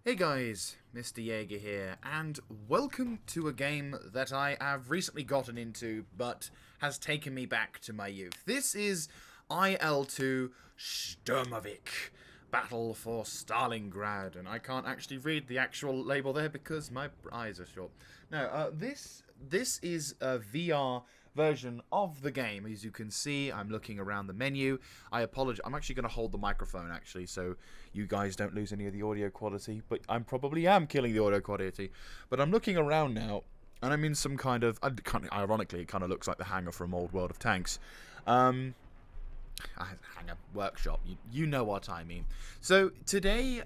Hey guys, Mr. Jaeger here, and welcome to a game that I have recently gotten into, but has taken me back to my youth. This is IL-2 Sturmovik, Battle for Stalingrad, and I can't actually read the actual label there because my eyes are short. No, this is a VR version of the game. As you can see, I'm looking around the menu. I apologize. I'm actually going to hold the microphone, actually, so you guys don't lose any of the audio quality. But I probably am killing the audio quality. But I'm looking around now, and I'm in some kind of... Ironically, it kind of looks like the hangar from Old World of Tanks. Hangar workshop. You know what I mean. So today,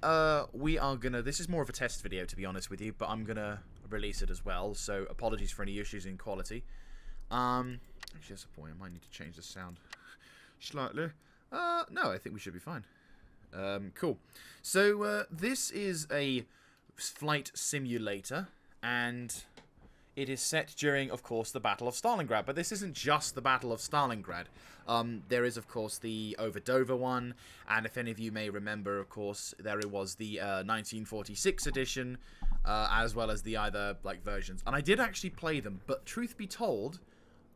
we are going to... This is more of a test video, to be honest with you, but I'm going to release it as well. So apologies for any issues in quality. Actually, that's a point. I might need to change the sound slightly. No, I think we should be fine. Cool. So, this is a flight simulator, and it is set during, of course, the Battle of Stalingrad. But this isn't just the Battle of Stalingrad. There is, of course, the Over-Dover one, and if any of you may remember, of course, there was the 1946 edition, as well as the other, versions. And I did actually play them, but truth be told...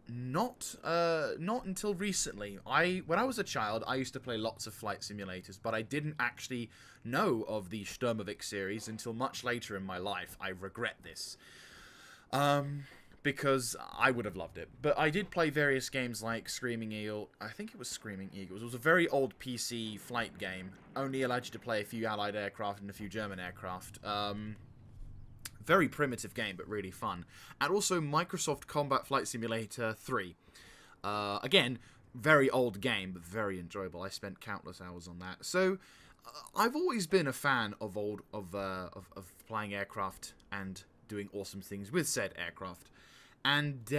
Not until recently. When I was a child, I used to play lots of flight simulators, but I didn't actually know of the Sturmovik series until much later in my life. I regret this. Because I would have loved it. But I did play various games like Screaming Eagle. I think it was Screaming Eagles. It was a very old PC flight game. Only allowed you to play a few Allied aircraft and a few German aircraft. Very primitive game, but really fun. And also Microsoft Combat Flight Simulator 3. Again, very old game, but very enjoyable. I spent countless hours on that. So, I've always been a fan of flying aircraft and doing awesome things with said aircraft. And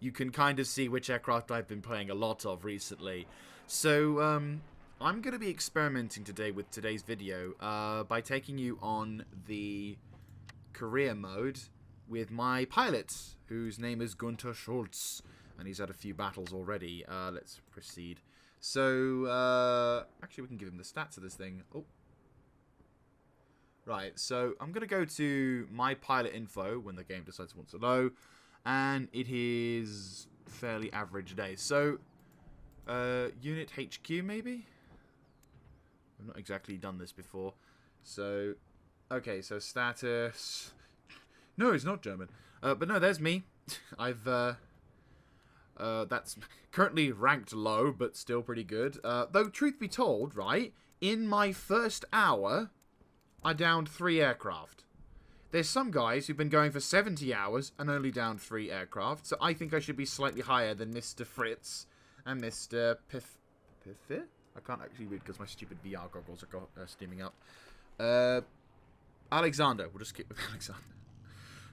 you can kind of see which aircraft I've been playing a lot of recently. So, I'm going to be experimenting today with today's video by taking you on the career mode with my pilot, whose name is Gunther Schultz, and he's had a few battles already. Let's proceed. So, actually we can give him the stats of this thing. Oh. Right, so I'm going to go to my pilot info when the game decides it wants to load, and it is fairly average day. So, unit HQ maybe? I've not exactly done this before. So, okay, so status... No, it's not German. But no, there's me. I've, that's currently ranked low, but still pretty good. Though, truth be told, right, in my first hour, I downed 3 aircraft. There's some guys who've been going for 70 hours and only downed 3 aircraft, so I think I should be slightly higher than Mr. Fritz and Mr. Piffit? I can't actually read because my stupid VR goggles are steaming up. Alexander. We'll just skip with Alexander.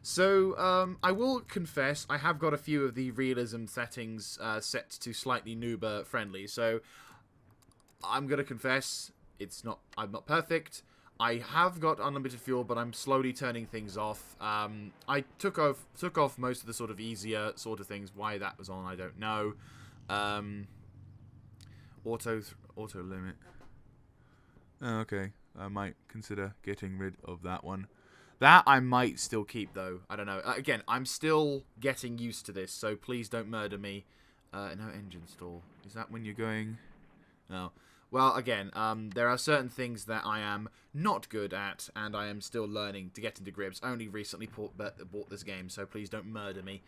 So, I will confess, I have got a few of the realism settings set to slightly noober friendly. So, I'm going to confess, I'm not perfect. I have got unlimited fuel, but I'm slowly turning things off. I took off most of the sort of easier sort of things. Why that was on, I don't know. Auto limit. Oh, okay. I might consider getting rid of that one. That I might still keep, though. I don't know. Again, I'm still getting used to this, so please don't murder me. No engine stall. Is that when you're going... No. Well, again, there are certain things that I am not good at, and I am still learning to get into grips. Only recently bought this game, so please don't murder me.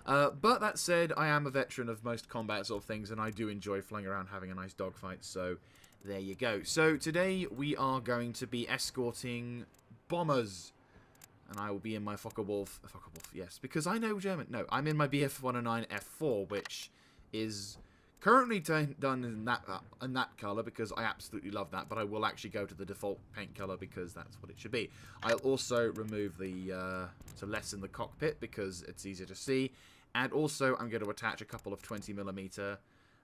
But that said, I am a veteran of most combat sort of things, and I do enjoy flying around having a nice dogfight, so there you go. So today we are going to be escorting bombers, and I will be in my Focke-Wulf, yes, because I know German. No, I'm in my Bf-109 F4, which is currently done in that colour because I absolutely love that, but I will actually go to the default paint colour because that's what it should be. I'll also remove the, to lessen the cockpit because it's easier to see, and also I'm going to attach a couple of 20mm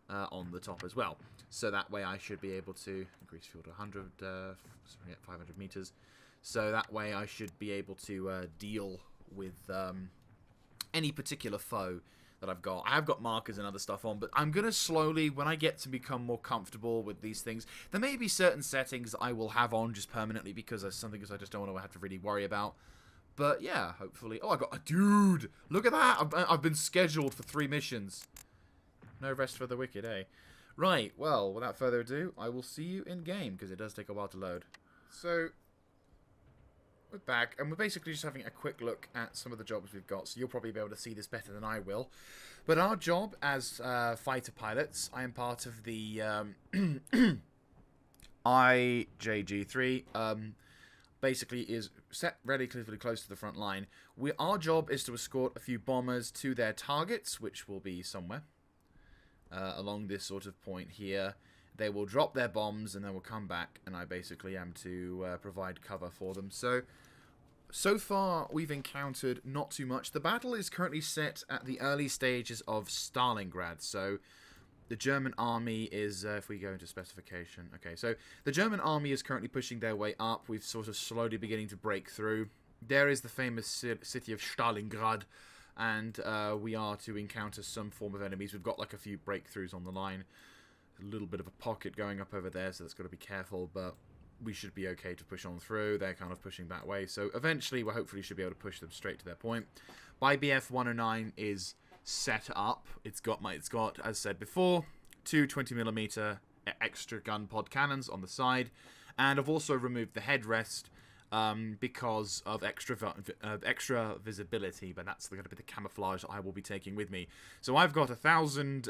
on the top as well. So that way I should be able to increase fuel to 500 meters. So that way I should be able to deal with any particular foe that I've got. I have got markers and other stuff on, but I'm going to slowly, when I get to become more comfortable with these things, there may be certain settings I will have on just permanently because there's something I just don't want to have to really worry about. But yeah, hopefully. Oh, I got a dude. Look at that. I've been scheduled for 3 missions. No rest for the wicked, eh? Right. Well, without further ado, I will see you in game because it does take a while to load. So we're back, and we're basically just having a quick look at some of the jobs we've got, so you'll probably be able to see this better than I will. But our job as fighter pilots, I am part of the IJG3, basically is set relatively close to the front line. Our job is to escort a few bombers to their targets, which will be somewhere along this sort of point here. They will drop their bombs and then we'll come back, and I basically am to provide cover for them. So far we've encountered not too much. The battle is currently set at the early stages of Stalingrad. So the German army is, if we go into specification, okay, so the German army is currently pushing their way up. We've sort of slowly beginning to break through. There is the famous city of Stalingrad, and we are to encounter some form of enemies. We've got like a few breakthroughs on the line. A little bit of a pocket going up over there, so that's got to be careful, but we should be okay to push on through. They're kind of pushing that way, so eventually we hopefully should be able to push them straight to their point. BF 109 is set up. It's got, as said before, 2 20mm extra gun pod cannons on the side, and I've also removed the headrest because of extra visibility, but that's going to be the camouflage that I will be taking with me. So I've got 1,000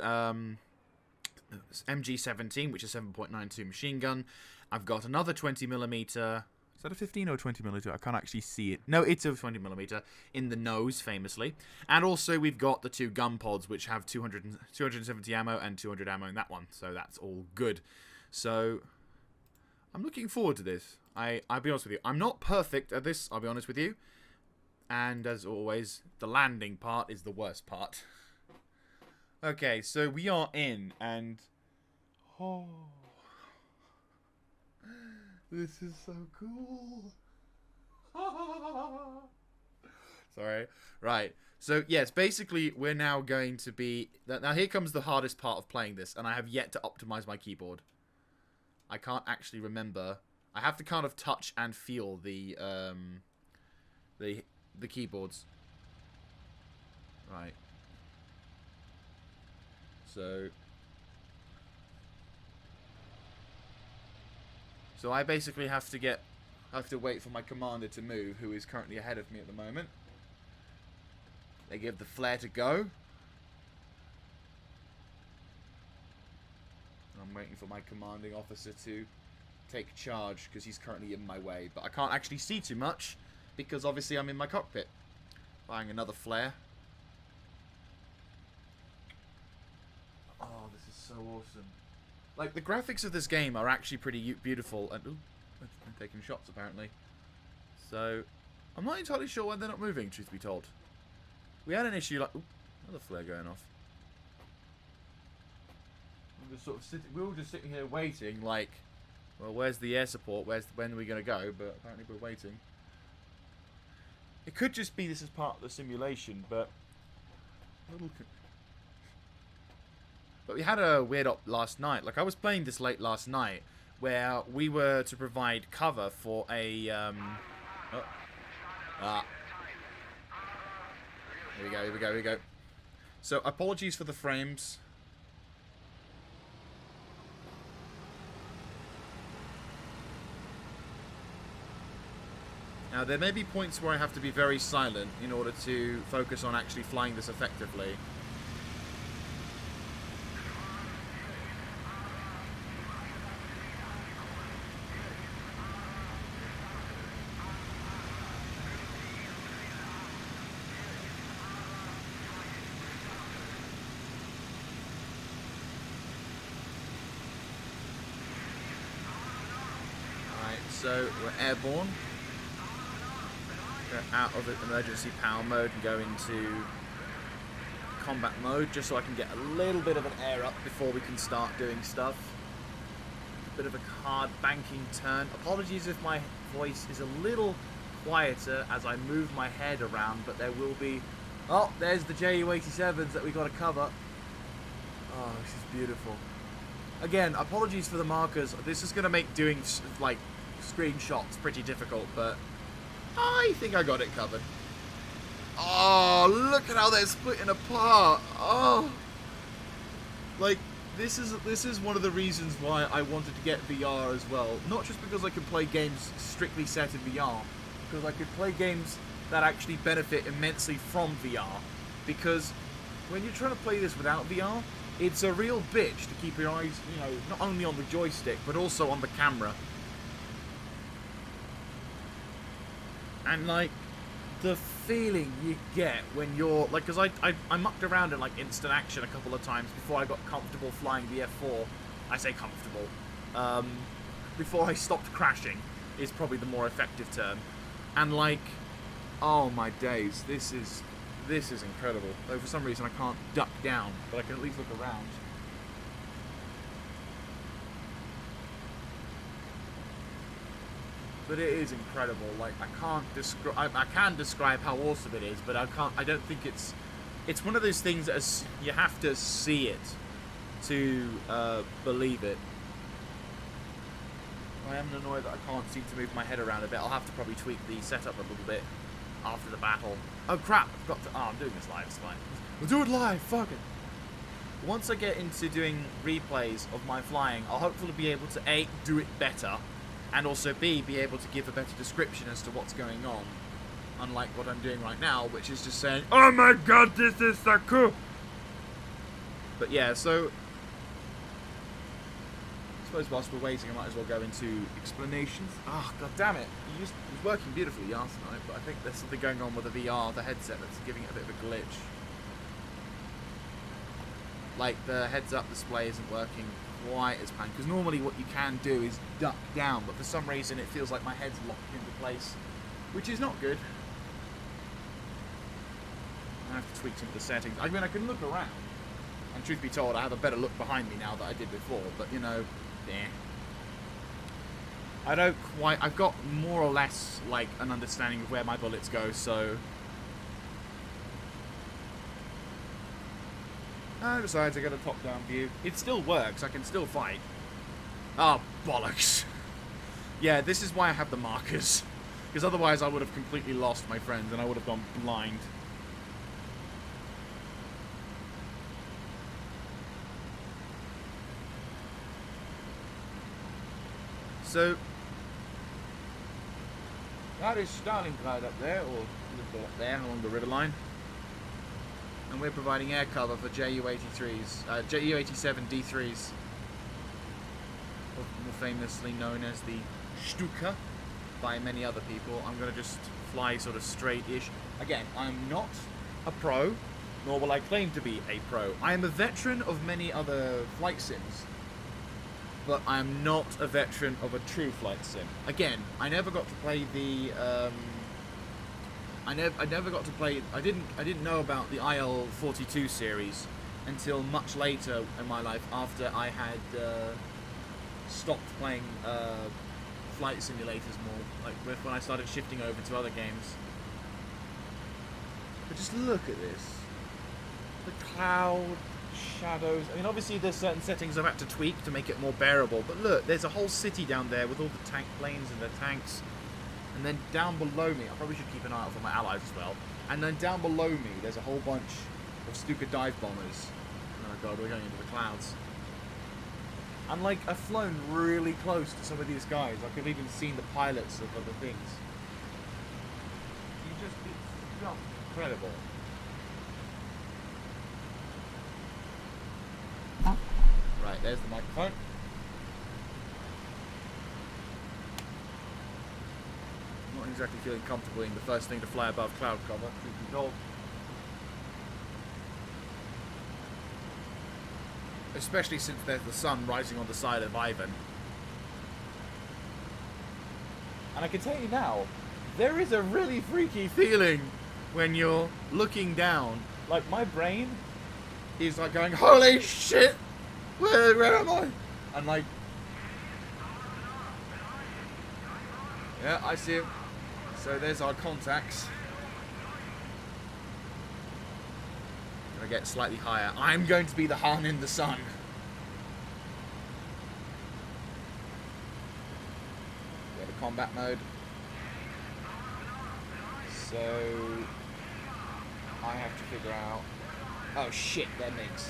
MG17, which is 7.92 machine gun. I've got another 20mm. Is that a 15 or 20mm? I can't actually see it. No, it's a 20mm in the nose, famously. And also we've got the 2 gun pods, which have 270 ammo and 200 ammo in that one. So that's all good. So I'm looking forward to this. I'll be honest with you. I'm not perfect at this, I'll be honest with you. And as always, the landing part is the worst part. Okay, so we are in, and oh, this is so cool. Sorry. Right. So yes, basically we're now going to be. Now here comes the hardest part of playing this, and I have yet to optimize my keyboard. I can't actually remember. I have to kind of touch and feel the keyboards. Right. So I basically have to wait for my commander to move, who is currently ahead of me at the moment. They give the flare to go. I'm waiting for my commanding officer to take charge, because he's currently in my way. But I can't actually see too much, because obviously I'm in my cockpit. Buying another flare. Oh, this is so awesome. Like, the graphics of this game are actually pretty beautiful. And, ooh, I'm taking shots, apparently. So, I'm not entirely sure why they're not moving, truth be told. We had an issue like... Ooh, another flare going off. I'm just sort of sitting... We were just sitting here waiting, like... Well, where's the air support? When are we going to go? But apparently we're waiting. It could just be this is part of the simulation, but... But we had a weird op last night. Like, I was playing this late last night, where we were to provide cover for a, Here we go. So, apologies for the frames. Now, there may be points where I have to be very silent in order to focus on actually flying this effectively. So we're airborne. Go out of emergency power mode and go into combat mode, just so I can get a little bit of an air up before we can start doing stuff. A bit of a hard banking turn. Apologies if my voice is a little quieter as I move my head around, but there will be Oh, there's the Ju-87s that we got to cover. Oh, this is beautiful. Again, apologies for the markers. This is going to make doing, like, screenshots pretty difficult, but I think I got it covered. Oh, look at how they're splitting apart. Oh. Like, this is one of the reasons why I wanted to get VR as well. Not just because I could play games strictly set in VR, because I could play games that actually benefit immensely from VR. Because when you're trying to play this without VR, it's a real bitch to keep your eyes, you know, not only on the joystick, but also on the camera. And, like, the feeling you get when you're, like, because I mucked around in, like, instant action a couple of times before I got comfortable flying the F4. I say comfortable. Before I stopped crashing is probably the more effective term. And, like, oh my days, this is incredible. Though for some reason I can't duck down, but I can at least look around. But it is incredible. Like, I can describe how awesome it is, but I don't think it's one of those things that you have to see it to believe it. I am annoyed that I can't seem to move my head around a bit. I'll have to probably tweak the setup a little bit after the battle. Oh crap, I've got to, oh, I'm doing this live, it's fine. We'll do it live, fuck it. Once I get into doing replays of my flying, I'll hopefully be able to A, do it better, and also B, be able to give a better description as to what's going on. Unlike what I'm doing right now, which is just saying, oh my god, this is so cool! But yeah, so I suppose whilst we're waiting, I might as well go into explanations. Ah, god damn it. It was working beautifully last night, but I think there's something going on with the VR, the headset, that's giving it a bit of a glitch. Like, the heads-up display isn't working quite as planned, because normally what you can do is duck down, but for some reason it feels like my head's locked into place, which is not good. I have to tweak some of the settings. I mean, I can look around, and truth be told, I have a better look behind me now than I did before, but, you know, I don't quite, I've got more or less, like, an understanding of where my bullets go, so. And besides, I get a top-down view. It still works, I can still fight. Ah, oh, bollocks. Yeah, this is why I have the markers. Because otherwise I would have completely lost my friends and I would have gone blind. So, that is Stalingrad up there, or a little up there along the river line. And we're providing air cover for Ju-83s, Ju-87 D3s, more famously known as the Stuka by many other people. I'm going to just fly sort of straight-ish. Again, I'm not a pro, nor will I claim to be a pro. I am a veteran of many other flight sims, but I am not a veteran of a true flight sim. Again, I never got to play the I never got to play. I didn't know about the IL-42 series until much later in my life, after I had stopped playing flight simulators more, like when I started shifting over to other games. But just look at this. The cloud, shadows. I mean, obviously there's certain settings I've had to tweak to make it more bearable, but look, there's a whole city down there with all the tank planes and the tanks. And then down below me, I probably should keep an eye out for my allies as well. And then down below me, there's a whole bunch of Stuka dive bombers. Oh god, we're going into the clouds. And like, I've flown really close to some of these guys. Like, I've even seen the pilots of other things. It's just incredible. Right, there's the microphone. Not exactly feeling comfortable being the first thing to fly above cloud cover, truth be told. Especially since there's the sun rising on the side of Ivan. And I can tell you now, there is a really freaky feeling when you're looking down. Like, my brain is like going, holy shit! Where am I? And like, yeah, I see him. So there's our contacts. I get slightly higher. I'm going to be the Han in the sun. Go to combat mode. So I have to figure out. Oh shit, they're MiGs.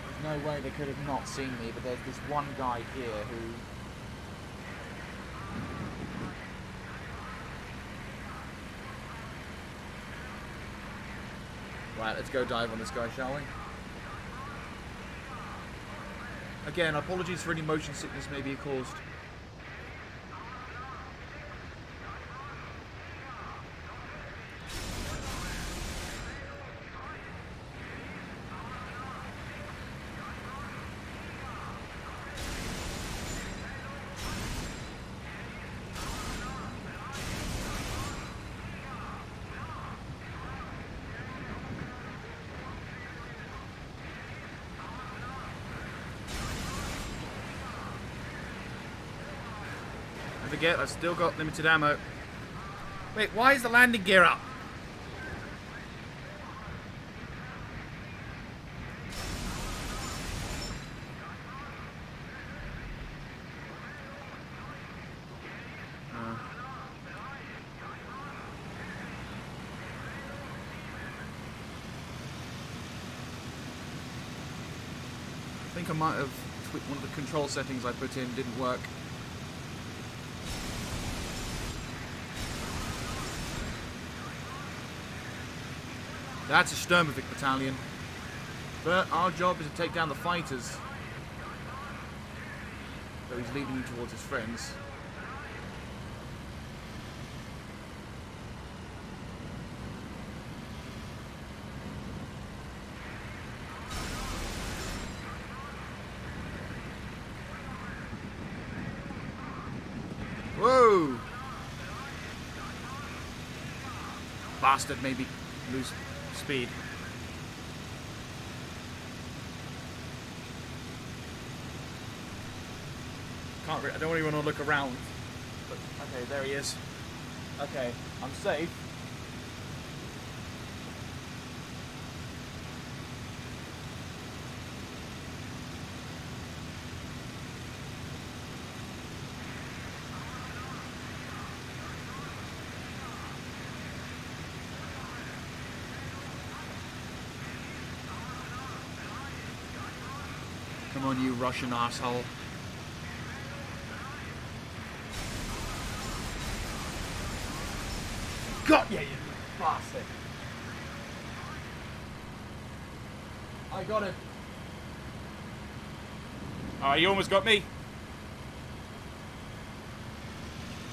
There's no way they could have not seen me, but there's this one guy here who. Right, let's go dive on this guy, shall we? Again, apologies for any motion sickness may be caused. Don't forget, I've still got limited ammo. Wait, why is the landing gear up? I think I might have tweaked one of the control settings I put in, didn't work. That's a Sturmovik battalion. But our job is to take down the fighters. So he's leading me towards his friends. Whoa! Bastard made me lose speed. I don't even want to look around. But, okay, there he is. Okay, I'm safe. Come on, you Russian asshole. Got you, you bastard. I got him. Oh, you almost got me.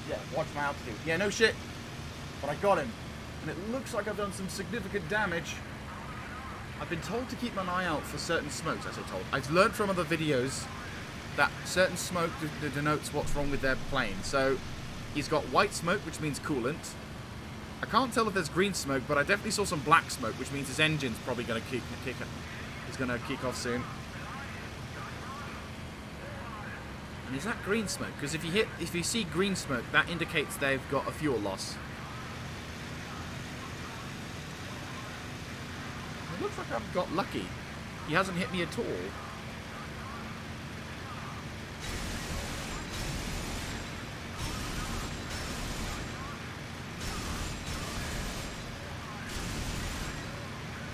Yeah, watch my altitude. Yeah, no shit. But I got him. And it looks like I've done some significant damage. I've been told to keep an eye out for certain smokes, I say told. I've learned from other videos that certain smoke denotes what's wrong with their plane. So, he's got white smoke, which means coolant. I can't tell if there's green smoke, but I definitely saw some black smoke, which means his engine's probably going to kick off soon. And is that green smoke? Because if you see green smoke, that indicates they've got a fuel loss. It looks like I've got lucky. He hasn't hit me at all.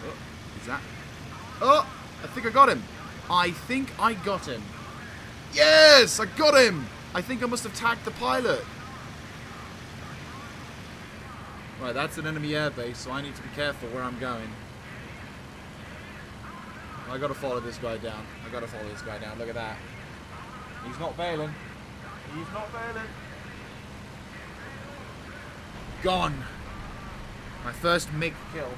Oh, is that? Oh, I think I got him. I think I got him. Yes, I got him. I think I must have tagged the pilot. Right, that's an enemy airbase, so I need to be careful where I'm going. I gotta follow this guy down. Look at that. He's not failing. Gone. My first MiG kill.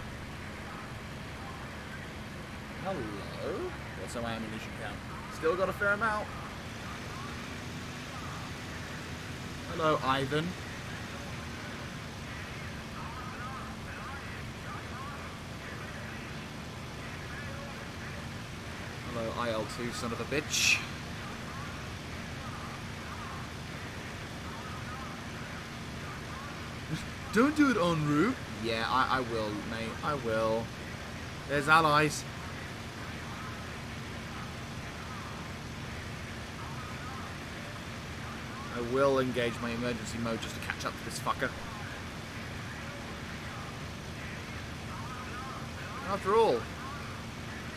Hello. What's our ammunition count? Still got a fair amount. Hello, Ivan. Hello, IL-2, son of a bitch. Don't do it en route. Yeah, I will, mate. I will. There's allies. I will engage my emergency mode just to catch up to this fucker. After all,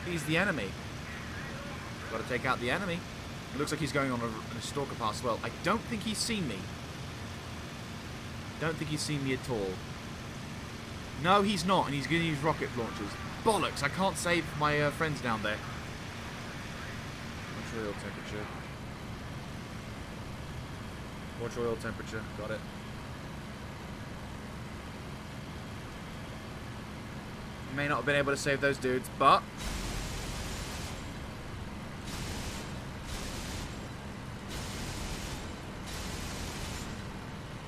he's the enemy. Got to take out the enemy. It looks like he's going on a stalker pass as well. I don't think he's seen me. Don't think he's seen me at all. No, he's not, and he's going to use rocket launchers. Bollocks, I can't save my friends down there. Watch oil temperature. Watch oil temperature. Got it. May not have been able to save those dudes, but...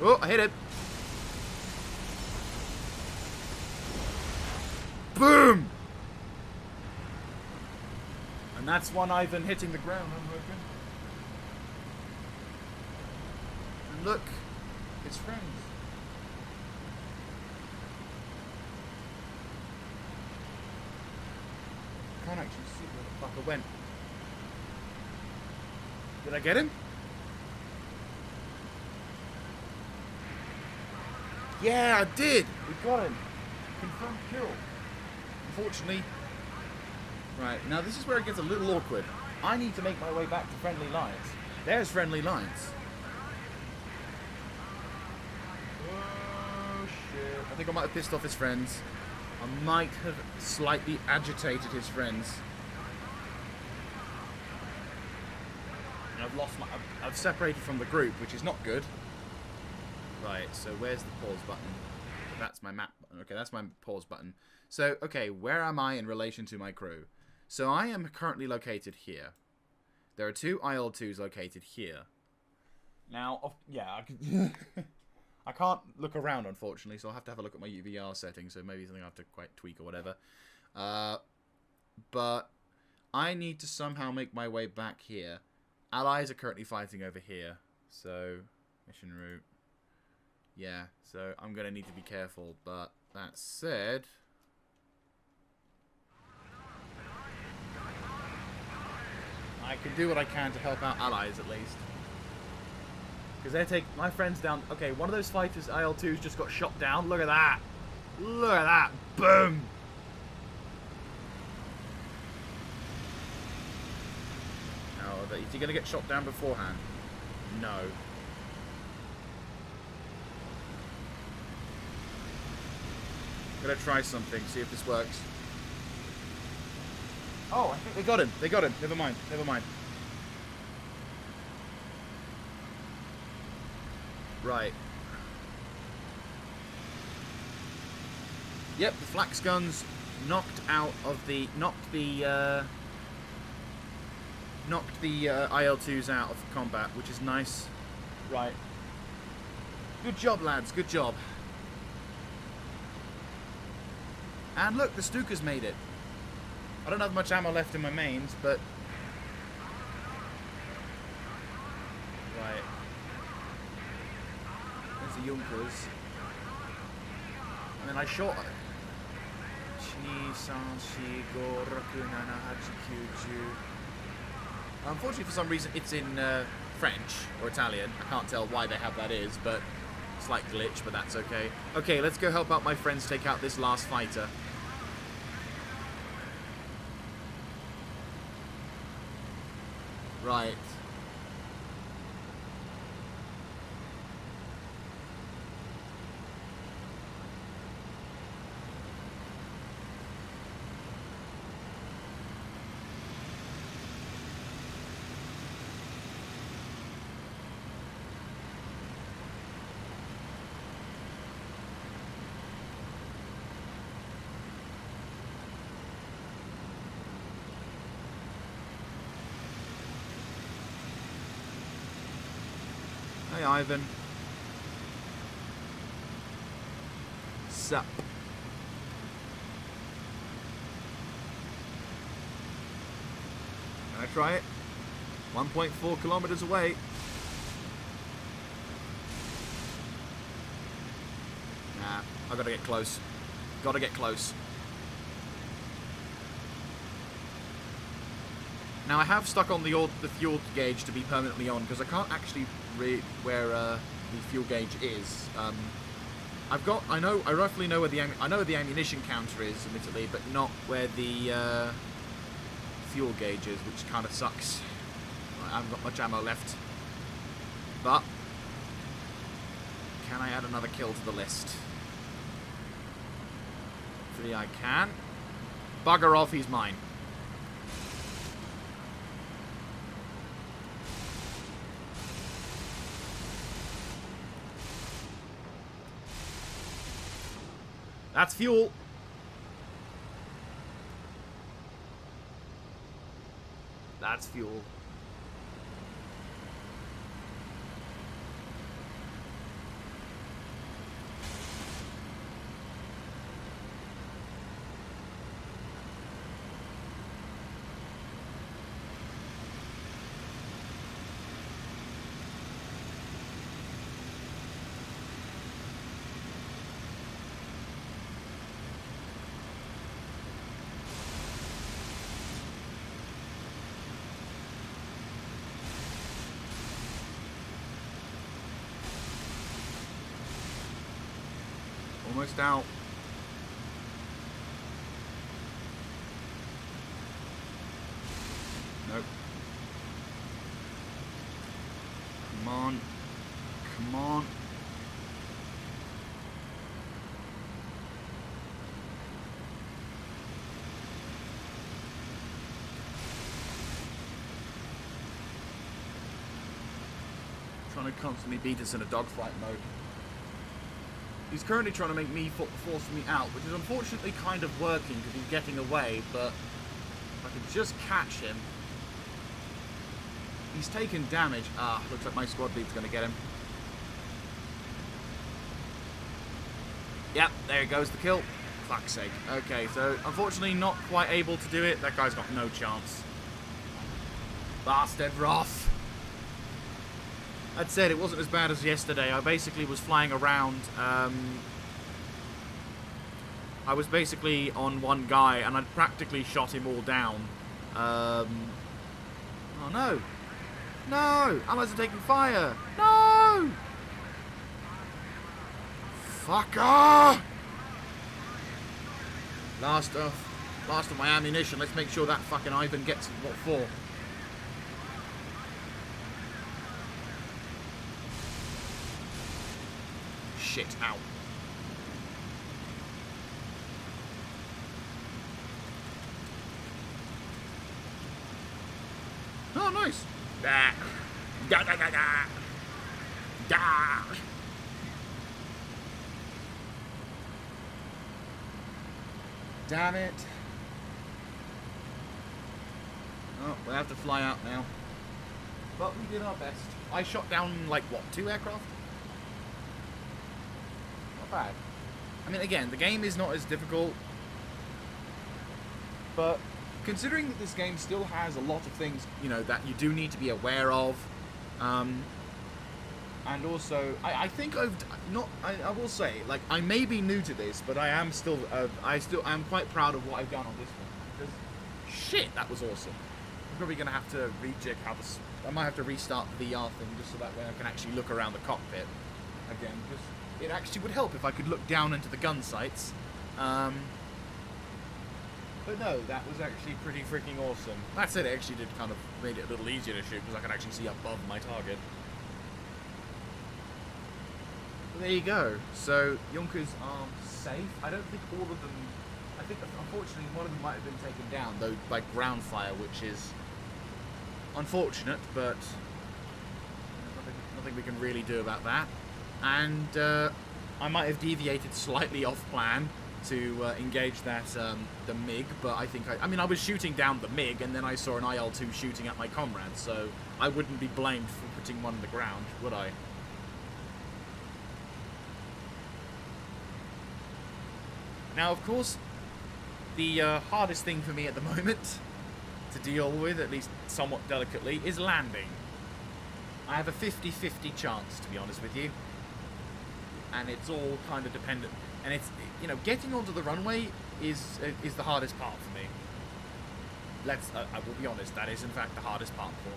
Oh, I hit it. Boom! And that's one Ivan hitting the ground, I'm hoping. And look, his friends. Can't actually see where the fucker went. Did I get him? Yeah, I did! We got him. Confirmed kill. Unfortunately. Right, now this is where it gets a little awkward. I need to make my way back to friendly lines. There's friendly lines. Oh, shit. I think I might have pissed off his friends. I might have slightly agitated his friends. And I've separated from the group, which is not good. Right, so where's the pause button? That's my map button. Okay, that's my pause button. So, okay, where am I in relation to my crew? So I am currently located here. There are two IL-2s located here. Now, yeah, I can't look around, unfortunately, so I'll have to have a look at my UVR settings, so maybe something I have to quite tweak or whatever. But I need to somehow make my way back here. Allies are currently fighting over here, so mission route. Yeah, so I'm going to need to be careful, but that said... I can do what I can to help out allies, at least. Because they take my friends down... Okay, one of those fighters, IL-2s, just got shot down. Look at that! Look at that! Boom! Now, is he going to get shot down beforehand? No. I'm going to try something, see if this works. Oh, I think they got him. They got him. Never mind. Never mind. Right. Yep, the flax guns knocked the IL-2s out of combat, which is nice. Right. Good job, lads. Good job. And look, the Stuka's made it. I don't have much ammo left in my mains, but... Right. There's the Junkers. And then I shot... Unfortunately, for some reason, it's in French or Italian. I can't tell why they have that is, but... Slight glitch, but that's okay. Okay, let's go help out my friends take out this last fighter. Right. Hey, Ivan. Sup? Can I try it? 1.4 kilometers away. Nah, I gotta get close. Gotta get close. Now I have stuck on the fuel gauge to be permanently on because I can't actually read where the fuel gauge is. I roughly know where the ammunition counter is, admittedly, but not where the fuel gauge is, which kind of sucks. I haven't got much ammo left. But can I add another kill to the list? Hopefully I can. Bugger off, he's mine. That's fuel. That's fuel. Almost out. Nope. Come on. Come on. Trying to constantly beat us in a dogfight mode. He's currently trying to make me force me out, which is unfortunately kind of working because he's getting away, but if I could just catch him. He's taken damage. Ah, looks like my squad lead's going to get him. Yep, there goes the kill. Fuck's sake. Okay, so unfortunately not quite able to do it. That guy's got no chance. Bastard Roth. I'd said it wasn't as bad as yesterday. I basically was flying around. I was basically on one guy, and I'd practically shot him all down. Oh no! No! Allies are taking fire! No! Fucker! Last of my ammunition. Let's make sure that fucking Ivan gets what for. Shit, ow. Oh, nice. Da. Da, da, da, da. Da. Damn it. Oh, we have to fly out now. But we did our best. I shot down, like, what, 2 aircraft? Bad. I mean, again, the game is not as difficult, but considering that this game still has a lot of things, you know, that you do need to be aware of, and also, I think I will say, like, I may be new to this, but I am still, I'm quite proud of what I've done on this one, because, shit, that was awesome. I'm probably going to have to rejig how this, I might have to restart the VR thing, just so that way I can actually look around the cockpit again, because it actually would help if I could look down into the gun sights. But no, that was actually pretty freaking awesome. That said, it actually did kind of made it a little easier to shoot because I could actually see above my target. But there you go. So, Junkers are safe. I don't think all of them... I think, unfortunately, one of them might have been taken down, though, by ground fire, which is unfortunate, but nothing we can really do about that. And I might have deviated slightly off plan to engage that the MiG, but I think I mean I was shooting down the MiG, and then I saw an IL-2 shooting at my comrade, so I wouldn't be blamed for putting one on the ground, would I? Now, of course, the hardest thing for me at the moment to deal with, at least somewhat delicately, is landing. I have a 50-50 chance, to be honest with you. and it's all kind of dependent. And it's, you know, getting onto the runway is the hardest part for me. I will be honest, that is in fact the hardest part for me.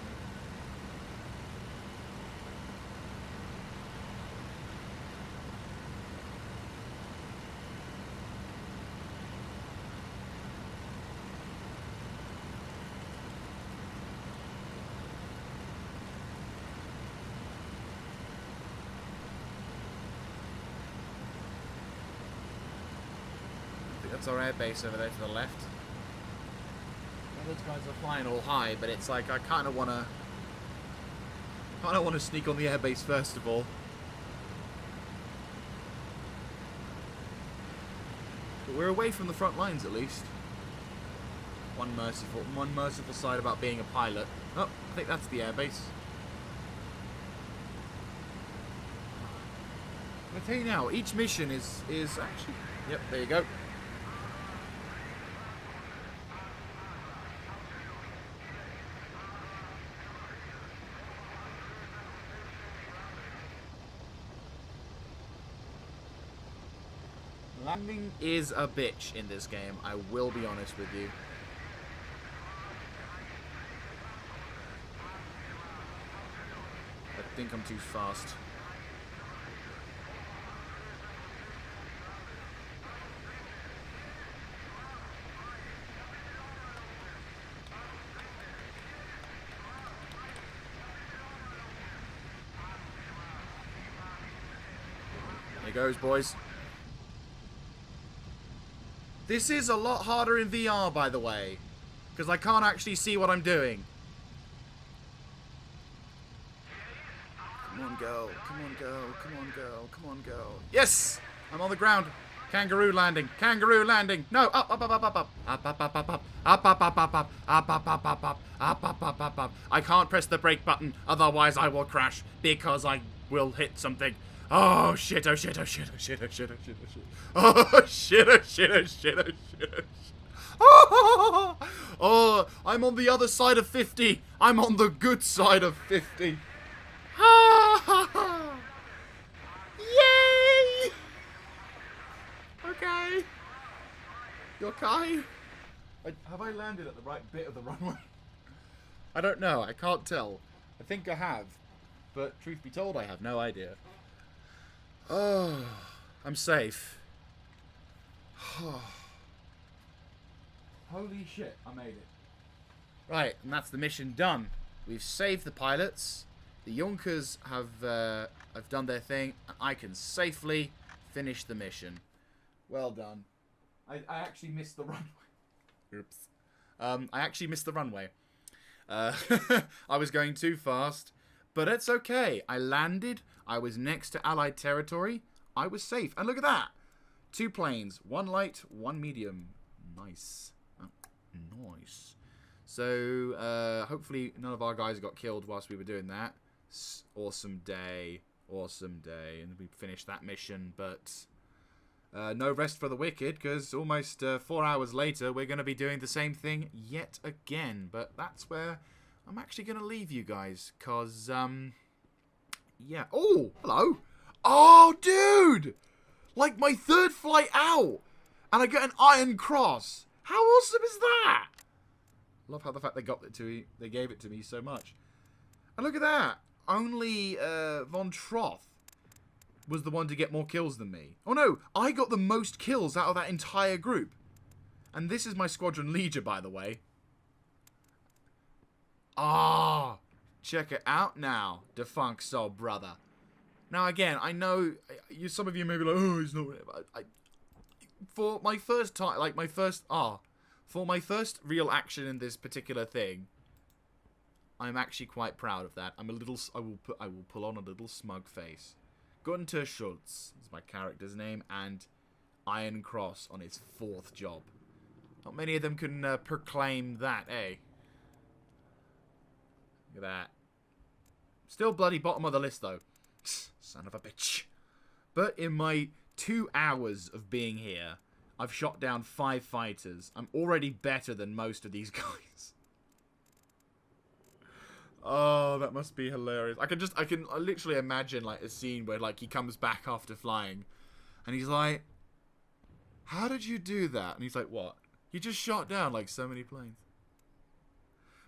That's our air base over there to the left. Those guys are flying all high, but it's like I kind of want to sneak on the air base first of all. But we're away from the front lines at least. One merciful side about being a pilot. Oh, I think that's the air base. I tell you now, each mission is actually. Yep, there you go. Landing is a bitch in this game, I will be honest with you. I think I'm too fast. There goes, boys. This is a lot harder in VR, by the way, because I can't actually see what I'm doing. Come on, girl. Come on, girl. Come on, girl. Come on, girl. Yes! I'm on the ground. Kangaroo landing. Kangaroo landing. No, up, up, up, up, up, up. Up, up, up, up, up. Up, up, up, up, up. Up, up, up, up, up. Up, up, up, up, up. I can't press the brake button, otherwise I will crash, because I will hit something. Oh shit, oh shit, oh shit, oh shit, oh shit, oh shit, oh shit. Oh shit, oh shit, oh shit, oh shit. Oh, I'm on the other side of 50. I'm on the good side of 50. Yay! Okay. You okay? Have I landed at the right bit of the runway? I don't know. I can't tell. I think I have. But truth be told, I have no idea. Oh, I'm safe. Holy shit, I made it. Right, and that's the mission done. We've saved the pilots. The Junkers have done their thing. I can safely finish the mission. Well done. I actually missed the runway. Oops. I actually missed the runway. I was going too fast. But it's okay. I landed. I was next to Allied territory. I was safe. And look at that. 2 planes. 1 light, 1 medium. Nice. Oh, nice. So, hopefully none of our guys got killed whilst we were doing that. Awesome day. Awesome day. And we finished that mission, but no rest for the wicked, because almost 4 hours later, we're going to be doing the same thing yet again. But that's where I'm actually going to leave you guys, because, yeah. Oh, hello. Oh, dude! Like, my 3rd flight out, and I get an Iron Cross. How awesome is that? Love how the fact they gave it to me so much. And look at that. Only Von Troth was the one to get more kills than me. Oh, no. I got the most kills out of that entire group. And this is my squadron leader, by the way. Ah, check it out now, defunct soul brother. Now again, I know some of you may be like, oh, he's not. For my first time, like for my first real action in this particular thing, I'm actually quite proud of that. I will pull on a little smug face. Gunter Schultz is my character's name, and Iron Cross on his 4th job. Not many of them can proclaim that, eh? Look at that. Still bloody bottom of the list, though. Son of a bitch. But in my 2 hours of being here, I've shot down 5 fighters. I'm already better than most of these guys. Oh, that must be hilarious. I can literally imagine like a scene where like he comes back after flying, and he's like, "How did you do that?" And he's like, "What? You just shot down like so many planes."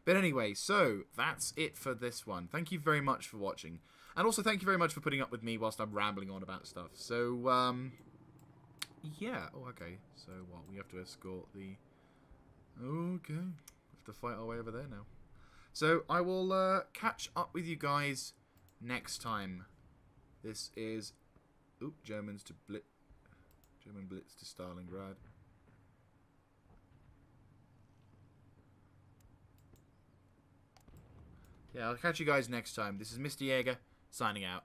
But anyway, so that's it for this one. Thank you very much for watching, and also thank you very much for putting up with me whilst I'm rambling on about stuff. So yeah. Oh, okay. So what? We have to escort the. Okay. We have to fight our way over there now. So I will catch up with you guys next time. This is German blitz to Stalingrad. Yeah, I'll catch you guys next time. This is Mr. Jaeger signing out.